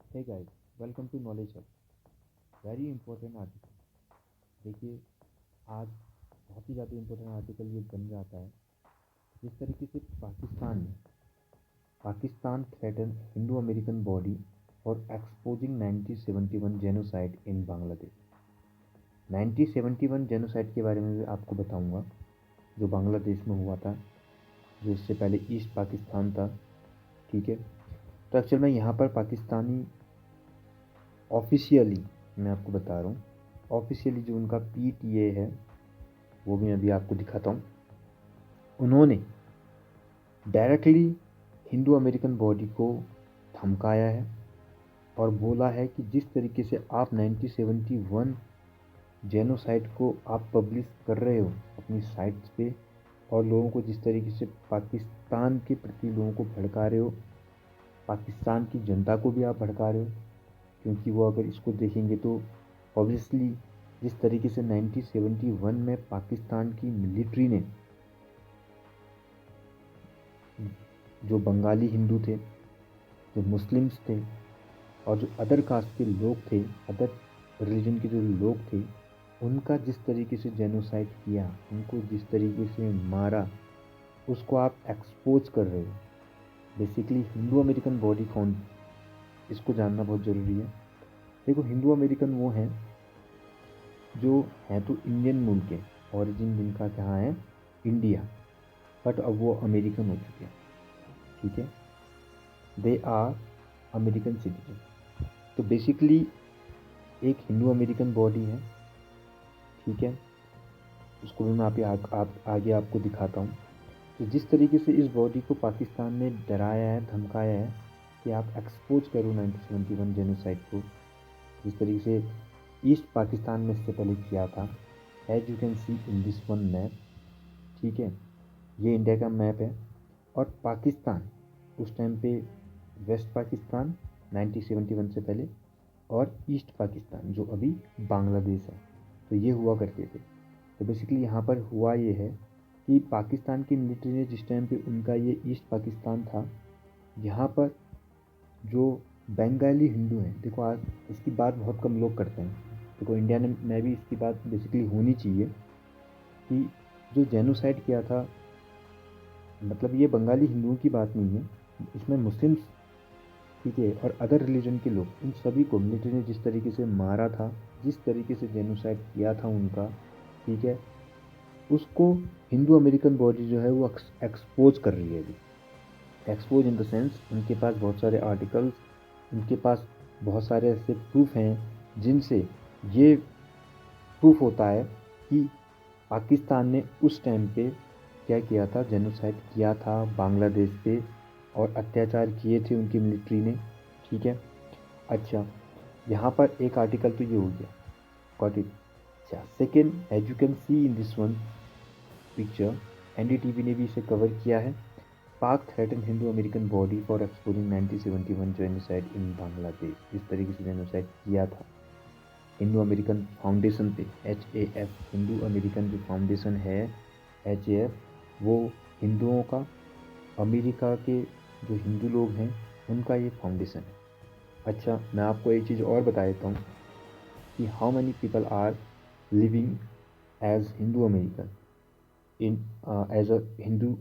Hey guys, welcome to knowledge hub. Very important article. देखिए, आज बहुत ही ज़्यादा इंपॉर्टेंट आर्टिकल ये बन जाता है। जिस तरीके से Pakistan threaten Hindu American body for exposing 1971 genocide in Bangladesh. 1971 genocide के बारे में भी आपको बताऊंगा, जो बांग्लादेश में हुआ था, जो इससे पहले ईस्ट पाकिस्तान था। ठीक है, तो एक्चुअल में यहाँ पर पाकिस्तानी ऑफिशियली, मैं आपको बता रहा हूँ, ऑफिशियली जो उनका PTA है वो भी अभी आपको दिखाता हूँ। उन्होंने डायरेक्टली हिंदू अमेरिकन बॉडी को धमकाया है और बोला है कि जिस तरीके से आप 1971 जेनोसाइड को आप पब्लिश कर रहे हो अपनी साइट्स पे, और लोगों को जिस तरीके से पाकिस्तान के प्रति लोगों को भड़का रहे हो, पाकिस्तान की जनता को भी आप भड़का रहे हो। क्योंकि वो अगर इसको देखेंगे तो ऑब्वियसली जिस तरीके से 1971 में पाकिस्तान की मिलिट्री ने जो बंगाली हिंदू थे, जो मुस्लिम्स थे और जो अदर कास्ट के लोग थे, अदर रिलीजन के जो लोग थे, उनका जिस तरीके से जेनोसाइड किया, उनको जिस तरीके से मारा, उसको आप एक्सपोज कर रहे हो। बेसिकली हिंदू अमेरिकन बॉडी कौन, इसको जानना बहुत ज़रूरी है। देखो, हिंदू अमेरिकन वो हैं जो हैं तो इंडियन मूल के, ओरिजिन जिनका कहाँ है, इंडिया, बट अब वो अमेरिकन हो चुके हैं। ठीक है, दे आर अमेरिकन सिटीजन। तो बेसिकली एक हिंदू अमेरिकन बॉडी है। ठीक है, उसको भी मैं आगे आपको दिखाता हूँ। तो जिस तरीके से इस बॉडी को पाकिस्तान ने डराया है, धमकाया है कि आप एक्सपोज करो 1971 जेनोसाइड को, जिस तरीके से ईस्ट पाकिस्तान में इससे पहले किया था, as you can see in this one map. ठीक है, ये इंडिया का मैप है और पाकिस्तान उस टाइम पे वेस्ट पाकिस्तान 1971 से पहले, और ईस्ट पाकिस्तान जो अभी बांग्लादेश है, तो ये हुआ करते थे। तो बेसिकली यहाँ पर हुआ ये है कि पाकिस्तान की मिलिट्री ने जिस टाइम पे उनका ये ईस्ट पाकिस्तान था, यहाँ पर जो बंगाली हिंदू हैं, देखो आज इसकी बात बहुत कम लोग करते हैं। देखो इंडिया में भी इसकी बात बेसिकली होनी चाहिए कि जो जेनोसाइड किया था, मतलब ये बंगाली हिंदुओं की बात नहीं है, इसमें मुस्लिम्स, ठीक है, और अदर रिलीजन के लोग, इन सभी को मिलिट्री ने जिस तरीके से मारा था, जिस तरीके से जेनोसाइड किया था उनका, ठीक है, उसको हिंदू अमेरिकन बॉडी जो है वो एक्सपोज कर रही है अभी। एक्सपोज इन द सेंस, उनके पास बहुत सारे आर्टिकल्स, उनके पास बहुत सारे ऐसे प्रूफ हैं जिनसे ये प्रूफ होता है कि पाकिस्तान ने उस टाइम पे क्या किया था, जेनोसाइड किया था बांग्लादेश पे और अत्याचार किए थे उनकी मिलिट्री ने। ठीक है, अच्छा, यहाँ पर एक आर्टिकल तो ये हो गया, गॉट इट। अच्छा, second, as you can see in this one picture, NDTV ने भी इसे कवर किया है। Pak threaten Hindu American body for exposing 1971 genocide in Bangladesh. जिस तरीके से जेनोसाइड किया था हिंदू अमेरिकन फाउंडेशन पे, HAF, हिंदू अमेरिकन जो फाउंडेशन है HAF, वो हिंदुओं का, अमेरिका के जो हिंदू लोग हैं उनका ये फाउंडेशन है। अच्छा, मैं आपको एक चीज़ और बता देता हूँ कि how many people are living as Hindu American in, as a Hindu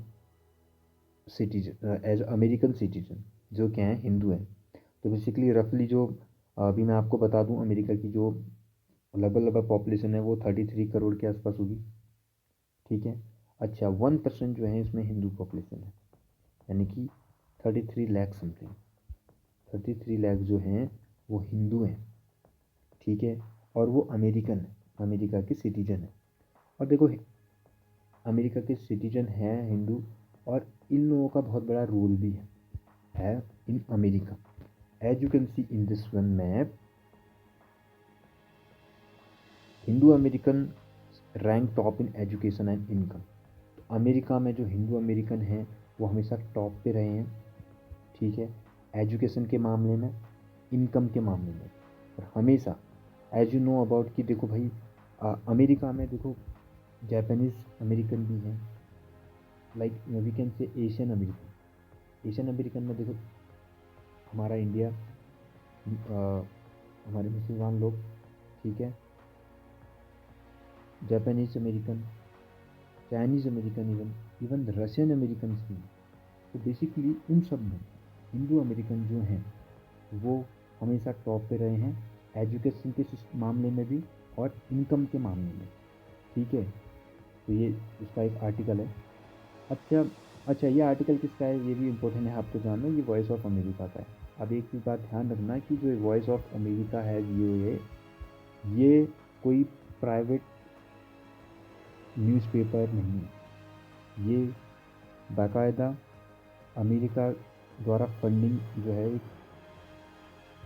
citizen, as American citizen, जो क्या हैं, हिंदू हैं। तो बेसिकली रफली जो अभी मैं आपको बता दूं, अमेरिका की जो लगभग पॉपुलेशन है वो 33 करोड़ के आसपास होगी। ठीक है, अच्छा, 1% जो है इसमें हिंदू पॉपुलेशन है, यानी कि 33 लाख समथिंग, 33 लाख जो हैं वो हिंदू हैं। ठीक है, और वो अमेरिकन है, अमेरिका के सिटीजन है। और देखो, अमेरिका के सिटीजन हैं हिंदू, और इन लोगों का बहुत बड़ा रोल भी है in America. As you can see in this one map, Hindu American rank top in education and income. तो अमेरिका में जो हिंदू अमेरिकन हैं वो हमेशा टॉप पे रहे हैं। ठीक है, एजुकेशन के मामले में, इनकम के मामले में, और हमेशा, एज यू नो अबाउट कि देखो भाई, अमेरिका में देखो जापानीज़ अमेरिकन भी हैं, like we can say Asian American. Asian American में देखो हमारा इंडिया हमारे मुसलमान लोग, ठीक है, Japanese American, Chinese American, even even Russian American भी। तो बेसिकली उन सब में हिंदू अमेरिकन जो हैं वो हमेशा टॉप पे रहे हैं, एजुकेशन के मामले में भी और इनकम के मामले में, ठीक है। तो ये उसका एक आर्टिकल है। अच्छा अच्छा, ये आर्टिकल किसका है ये भी इम्पोर्टेंट है आपको जानना, ये वॉइस ऑफ अमेरिका का है। अब एक चीज़ बात ध्यान रखना कि जो वॉइस ऑफ अमेरिका है ये कोई प्राइवेट न्यूज़पेपर नहीं है, ये बाकायदा अमेरिका द्वारा फंडिंग जो है,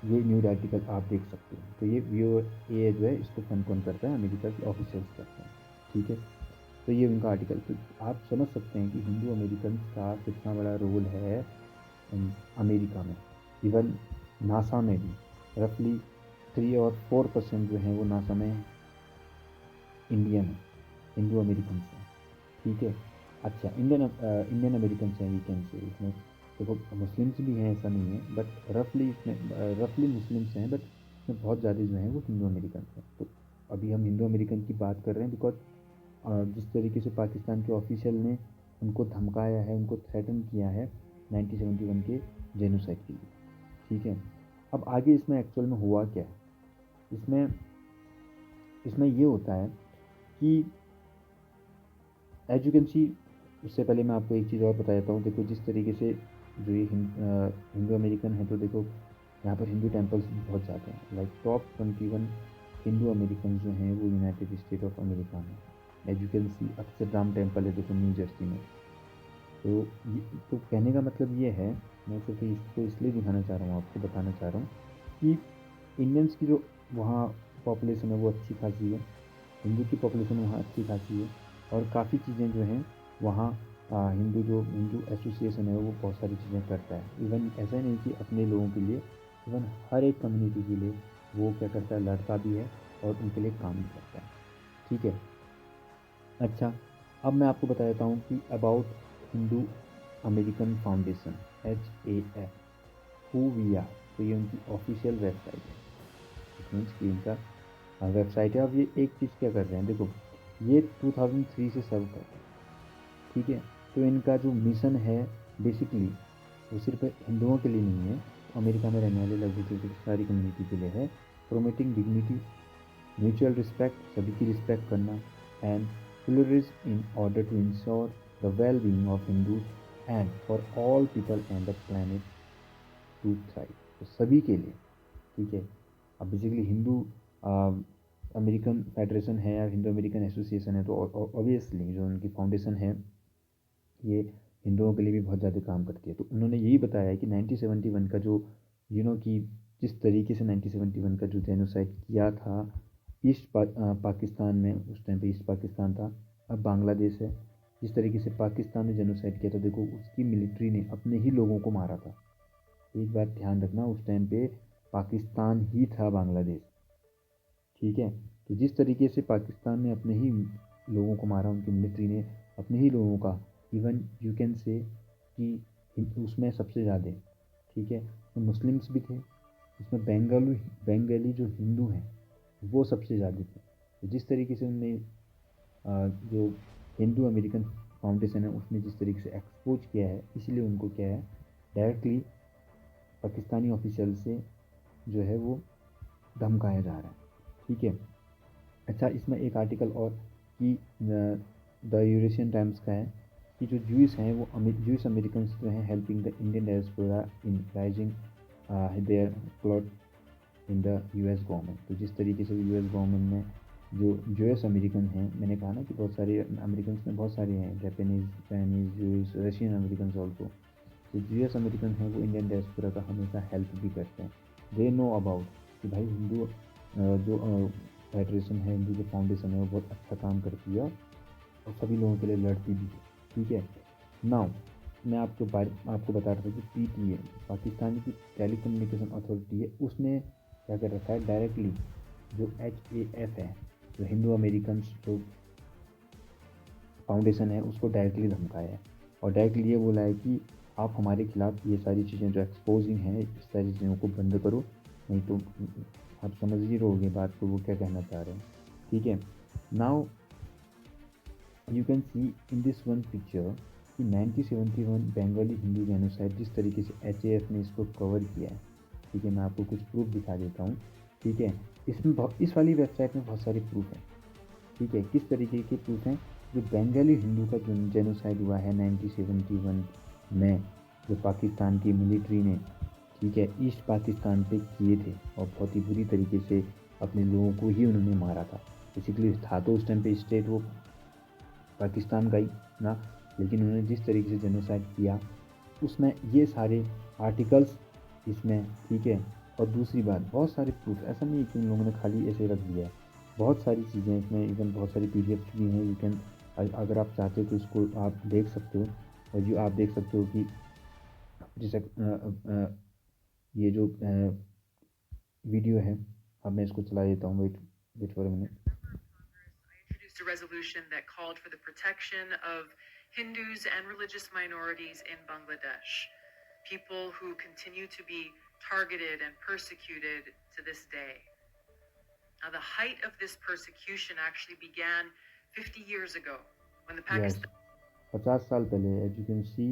ये न्यूज़ आर्टिकल आप देख सकते हैं। तो ये जो है इसको फंड कौन करता है, अमेरिका के ऑफिशियल्स करते हैं, ठीक है। तो ये उनका आर्टिकल, तो आप समझ सकते हैं कि हिंदू अमेरिकन का कितना बड़ा रोल है अमेरिका में। इवन नासा में भी रफली 3 और 4% जो है वो नासा में इंडियन है, हिंदू अमेरिकन हैं, ठीक है। अच्छा, इंडियन अमेरिकन हैं, वी कैन से। इसमें देखो मुस्लिम्स भी हैं, ऐसा नहीं है, बट रफली मुस्लिम्स हैं, बट इसमें बहुत ज़्यादा जो हैं वो हिंदू अमेरिकन हैं। तो अभी हम हिंदू अमेरिकन की बात कर रहे हैं बिकॉज जिस तरीके से पाकिस्तान के ऑफिशियल ने उनको धमकाया है, उनको थ्रेटन किया है 1971 के जेनोसाइड के लिए, ठीक है। अब आगे इसमें एक्चुअल में हुआ क्या है, इसमें इसमें ये होता है कि एज यू कैन सी, उससे पहले मैं आपको एक चीज़ और बता देता हूँ। देखो जिस तरीके से जो ये हिंदू अमेरिकन है, तो देखो यहाँ पर हिंदू टेम्पल्स बहुत ज़्यादा हैं। लाइक टॉप 21 हिंदू अमेरिकन जो हैं वो यूनाइटेड स्टेट ऑफ अमेरिका में। As you can see Akshardham temple है देखो न्यू जर्सी में। तो ये, तो कहने का मतलब ये है, मैं सिर्फ इसको इसलिए दिखाना चाह रहा हूँ, आपको बताना चाह रहा हूँ कि इंडियंस की जो वहाँ पॉपुलेशन है वो अच्छी खासी है, हिंदू की पॉपुलेशन वहाँ अच्छी खासी है, और काफ़ी चीज़ें जो हैं वहाँ हिंदू एसोसिएशन है वो बहुत सारी चीज़ें करता है। इवन ऐसा ही नहीं कि अपने लोगों के लिए, इवन हर एक कम्युनिटी के लिए वो क्या करता है, लड़ता भी है और उनके लिए काम भी करता है, ठीक है। अच्छा, अब मैं आपको बता देता हूँ कि about Hindu American foundation, HAF, who we are. तो ये उनकी ऑफिशियल वेबसाइट है, इट मीन्स कि इनका वेबसाइट है। अब ये एक चीज़ क्या कर रहे हैं, देखो ये 2003 से सर्व कर रहे हैं, ठीक है। तो इनका जो मिशन है बेसिकली वो सिर्फ हिंदुओं के लिए नहीं है, अमेरिका में रहने वाले लगभग सारी कम्युनिटी के लिए है। प्रोमेटिंग डिग्निटी, म्यूचुअल रिस्पेक्ट, सभी की रिस्पेक्ट करना, and pluralism in order to ensure the well being of Hindus and for all people on the planet to thrive. तो सभी के लिए, ठीक है। अब बेसिकली हिंदू अमेरिकन फेडरेशन है या हिंदू अमेरिकन एसोसिएशन है, तो ऑब्वियसली जो उनकी फाउंडेशन है ये हिंदुओं के लिए भी बहुत ज़्यादा काम करती है। तो उन्होंने यही बताया है कि 1971 का जो कि जिस तरीके से 1971 का जो जेनोसाइड किया था पाकिस्तान में, उस टाइम पे ईस्ट पाकिस्तान था, अब बांग्लादेश है। जिस तरीके से पाकिस्तान ने जेनोसाइड किया था, देखो उसकी मिलिट्री ने अपने ही लोगों को मारा था। एक बात ध्यान रखना, उस टाइम पे पाकिस्तान ही था बांग्लादेश, ठीक है। तो जिस तरीके से पाकिस्तान ने अपने ही लोगों को मारा, उनकी मिलिट्री ने अपने ही लोगों का, इवन यू कैन से कि उसमें सबसे ज़्यादा, ठीक है, तो मुस्लिम्स भी थे उसमें, बंगाली जो हिंदू हैं वो सबसे ज़्यादा थे। तो जिस तरीके से उनने जो हिंदू अमेरिकन फाउंडेशन है उसने जिस तरीके से एक्सपोज किया है, इसलिए उनको क्या है, डायरेक्टली पाकिस्तानी ऑफिशियल से जो है वो धमकाया जा रहा है, ठीक है। अच्छा, इसमें एक आर्टिकल और कि द यूरेशियन टाइम्स का है कि जो जूस हैं वो जूस अमेरिकन जो हैं helping the Indian diaspora in rising their plot in the US government. तो जिस तरीके से यूएस गवर्नमेंट में जो यूएस अमेरिकन हैं, मैंने कहा ना कि बहुत सारे अमेरिकन में बहुत सारे हैं, Japanese, Chinese, juice, Russian American also. जो यूएस अमेरिकन हैं वो इंडियन डायस्पोरा का हमेशा हेल्प भी करते हैं। दे नो अबाउट कि भाई हिंदू जो फेडरेशन है, हिंदू जो फाउंडेशन है वो बहुत अच्छा काम करती है और सभी लोगों के लिए लड़ती भी है, ठीक है। नाउ मैं आपको बता रहा था कि PTA, पाकिस्तान की टेली कम्युनिकेशन अथॉरिटी है, उसने क्या कर रखा है, डायरेक्टली जो HAF है, जो हिंदू अमेरिकन जो फाउंडेशन है, उसको डायरेक्टली धमकाया है और डायरेक्टली ये बोला है कि आप हमारे खिलाफ ये सारी चीज़ें जो एक्सपोजिंग हैं, इस सारी चीज़ों को बंद करो, नहीं तो आप समझ ही रहोगे बात को वो क्या कहना चाह रहे हैं, ठीक है। Now you can see in this one picture कि 1971 बंगाली हिंदू जेनोसाइड जिस तरीके से एचएएफ ने इसको कवर किया है, ठीक है। मैं आपको कुछ प्रूफ दिखा देता हूँ, ठीक है। इसमें इस वाली वेबसाइट में बहुत सारे प्रूफ हैं, ठीक है। किस तरीके के प्रूफ हैं? जो बंगाली हिंदू का जो जेनोसाइड हुआ है 1971 में, जो पाकिस्तान की मिलिट्री ने, ठीक है, ईस्ट पाकिस्तान पे किए थे और बहुत ही बुरी तरीके से अपने लोगों को ही उन्होंने मारा था। बेसिकली था तो उस टाइम पे स्टेट वो पाकिस्तान का ही ना, लेकिन उन्होंने जिस तरीके से जेनोसाइड किया उसमें ये सारे आर्टिकल्स इसमें, ठीक है। और दूसरी बात, बहुत सारे प्रूफ, ऐसा नहीं है कि उन लोगों ने खाली ऐसे रख दिया है, बहुत सारी चीज़ें इसमें, इवन बहुत सारी पीडीएफ भी हैं। यू कैन, अगर आप चाहते हो तो इसको आप देख सकते हो। और जो आप देख सकते हो कि जैसे ये जो वीडियो है, अब मैं इसको चला देता हूँ, wait wait for a minute. Introduced a resolution that called for the protection of Hindus and religious minorities in Bangladesh, people who continue to be targeted and persecuted to this day. Now, the height of this persecution actually began 50 years ago when the yes, Pakistan 50 साल पहले। As you can सी,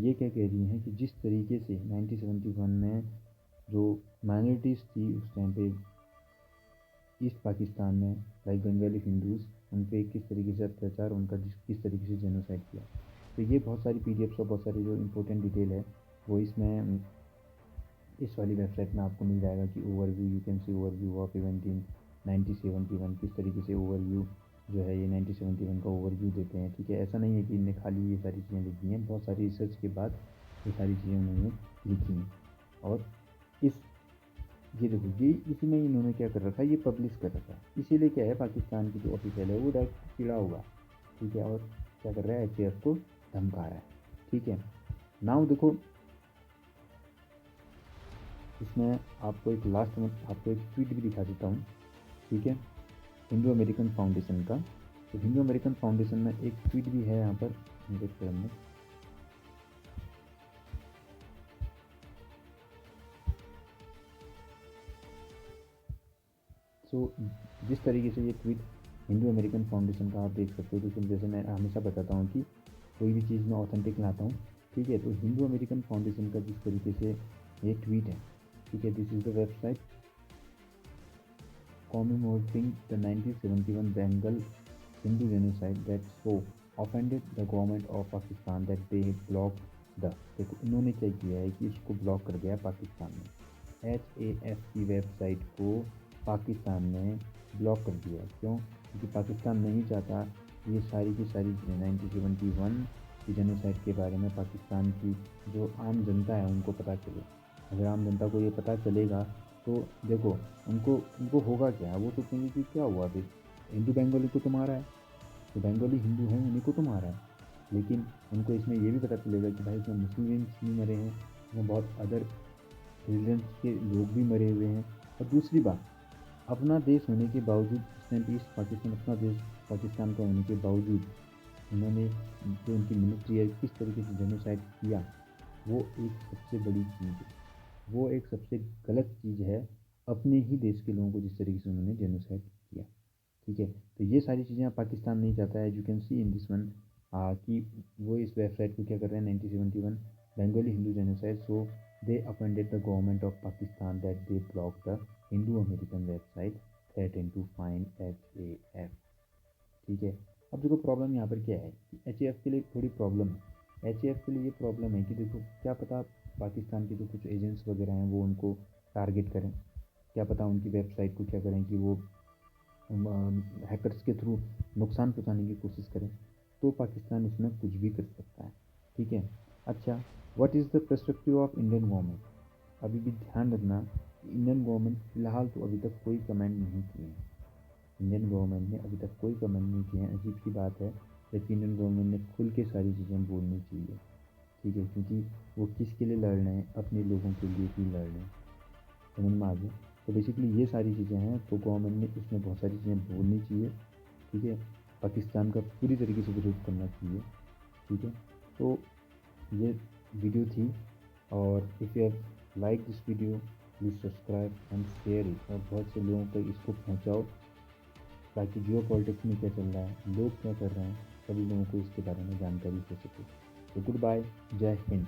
ये क्या कह रही हैं कि जिस तरीके से 1971 में जो माइनॉरिटीज़ थी उस टाइम पे ईस्ट पाकिस्तान में, लाइक बंगाली हिंदूज़, उन पे किस तरीके से अत्याचार, उनका किस तरीके से जेनोसाइड किया। तो ये बहुत सारी पीडीएफ्स और बहुत सारी जो इम्पोर्टेंट डिटेल है वो इसमें इस वाली वेबसाइट में आपको मिल जाएगा कि overview, you can C overview of event in 1971, किस तरीके से ओवरव्यू जो है ये 1971 का ओवरव्यू देते हैं, ठीक है। ऐसा नहीं है कि इनने खाली ये सारी चीज़ें लिखी हैं, बहुत सारी रिसर्च के बाद ये सारी चीज़ें उन्होंने लिखी हैं। और इस ये देखो, ये इसी में इन्होंने क्या कर रखा है, ये पब्लिश कर रखा है। इसीलिए क्या है, पाकिस्तान की जो ऑफिशियल है वो डायरेक्ट चिड़ा हुआ, ठीक है। और क्या कर रहा है, एचएएफ को धमका रहा है, ठीक है। नाउ देखो, इसमें आपको एक लास्ट में आपको एक ट्वीट भी दिखा देता हूँ, ठीक है, हिंदू अमेरिकन फाउंडेशन का। तो हिंदू अमेरिकन फाउंडेशन में एक ट्वीट भी है यहाँ पर, देखते हैं। सो जिस तरीके से ये ट्वीट हिंदू अमेरिकन फाउंडेशन का आप देख सकते हो, तो जैसे मैं हमेशा बताता हूँ कि कोई भी चीज़ मैं ऑथेंटिक लाता हूँ, ठीक है। तो हिंदू अमेरिकन फाउंडेशन का जिस तरीके से ये ट्वीट है, ठीक है, this is the website commemorating the 1971 Bengal Hindu genocide that so offended the government of Pakistan that they blocked the, देखो इन्होंने क्या किया है कि इसको ब्लॉक कर दिया पाकिस्तान ने, एचएएफ की वेबसाइट को पाकिस्तान ने ब्लॉक कर दिया। क्यों? क्योंकि पाकिस्तान नहीं चाहता ये सारी की सारी 1971 की जेनोसाइड के बारे में पाकिस्तान की जो आम जनता है उनको पता चले। अगर आम जनता को ये पता चलेगा तो देखो, उनको उनको होगा क्या, वो सोचेंगे कि क्या हुआ फिर, हिंदू बंगाली को तो मारा है, तो बंगाली हिंदू हैं उन्हीं को तो मारा है। लेकिन उनको इसमें ये भी पता चलेगा कि भाई इसमें मुस्लिम्स भी मरे हैं, इसमें बहुत अदर रिलीजन्स के लोग भी मरे हुए हैं। और दूसरी बात, अपना देश होने के बावजूद, इस टाइम ईस्ट पाकिस्तान अपना देश पाकिस्तान का होने के बावजूद उन्होंने जो उनकी मिलिट्री है किस तरीके से जेनोसाइड किया, वो एक सबसे बड़ी चीज़ है, वो एक सबसे गलत चीज़ है। अपने ही देश के लोगों को जिस तरीके से उन्होंने जेनोसाइड किया, ठीक है। तो ये सारी चीज़ें पाकिस्तान नहीं चाहता है। As you can see in this one कि वो इस वेबसाइट को क्या कर रहे हैं, 1971 Bengali Hindu genocide, so they offended the government of Pakistan that they block the Hindu American website threaten to find HAF, ठीक है। अब देखो प्रॉब्लम यहाँ पर क्या है कि एचएएफ के लिए थोड़ी प्रॉब्लम है। एचएएफ के लिए ये प्रॉब्लम है कि देखो, क्या पता पाकिस्तान के जो कुछ एजेंट्स वगैरह हैं वो उनको टारगेट करें, क्या पता उनकी वेबसाइट को क्या करें कि वो हैकर्स के थ्रू नुकसान पहुंचाने की कोशिश करें। तो पाकिस्तान इसमें कुछ भी कर सकता है, ठीक है। अच्छा, what is the perspective of Indian government? अभी भी ध्यान रखना, इंडियन गवर्नमेंट फ़िलहाल तो अभी तक कोई कमेंट नहीं किए हैं। इंडियन गवर्नमेंट ने अभी तक कोई कमेंट नहीं किए हैं। अजीब सी बात है, जबकि इंडियन गवर्नमेंट ने खुल के सारी चीज़ें बोलनी चाहिए, ठीक है, क्योंकि वो किसके लिए लड़ रहे हैं, अपने लोगों के लिए ही लड़ रहे हैं, समझ में आ गया। तो बेसिकली ये सारी चीज़ें हैं, तो गवर्नमेंट ने इसमें बहुत सारी चीज़ें बोलनी चाहिए, ठीक है। पाकिस्तान का पूरी तरीके से विरोध करना चाहिए, ठीक है। तो ये वीडियो थी, और if you have like this video, please subscribe and share it, और बहुत से लोगों तक इसको पहुंचाओ ताकि जियो पॉलिटिक्स में क्या चल रहा है, लोग क्या कर रहे हैं, सभी लोगों को इसके बारे में जानकारी हो सके। तो गुड बाय, जय हिंद।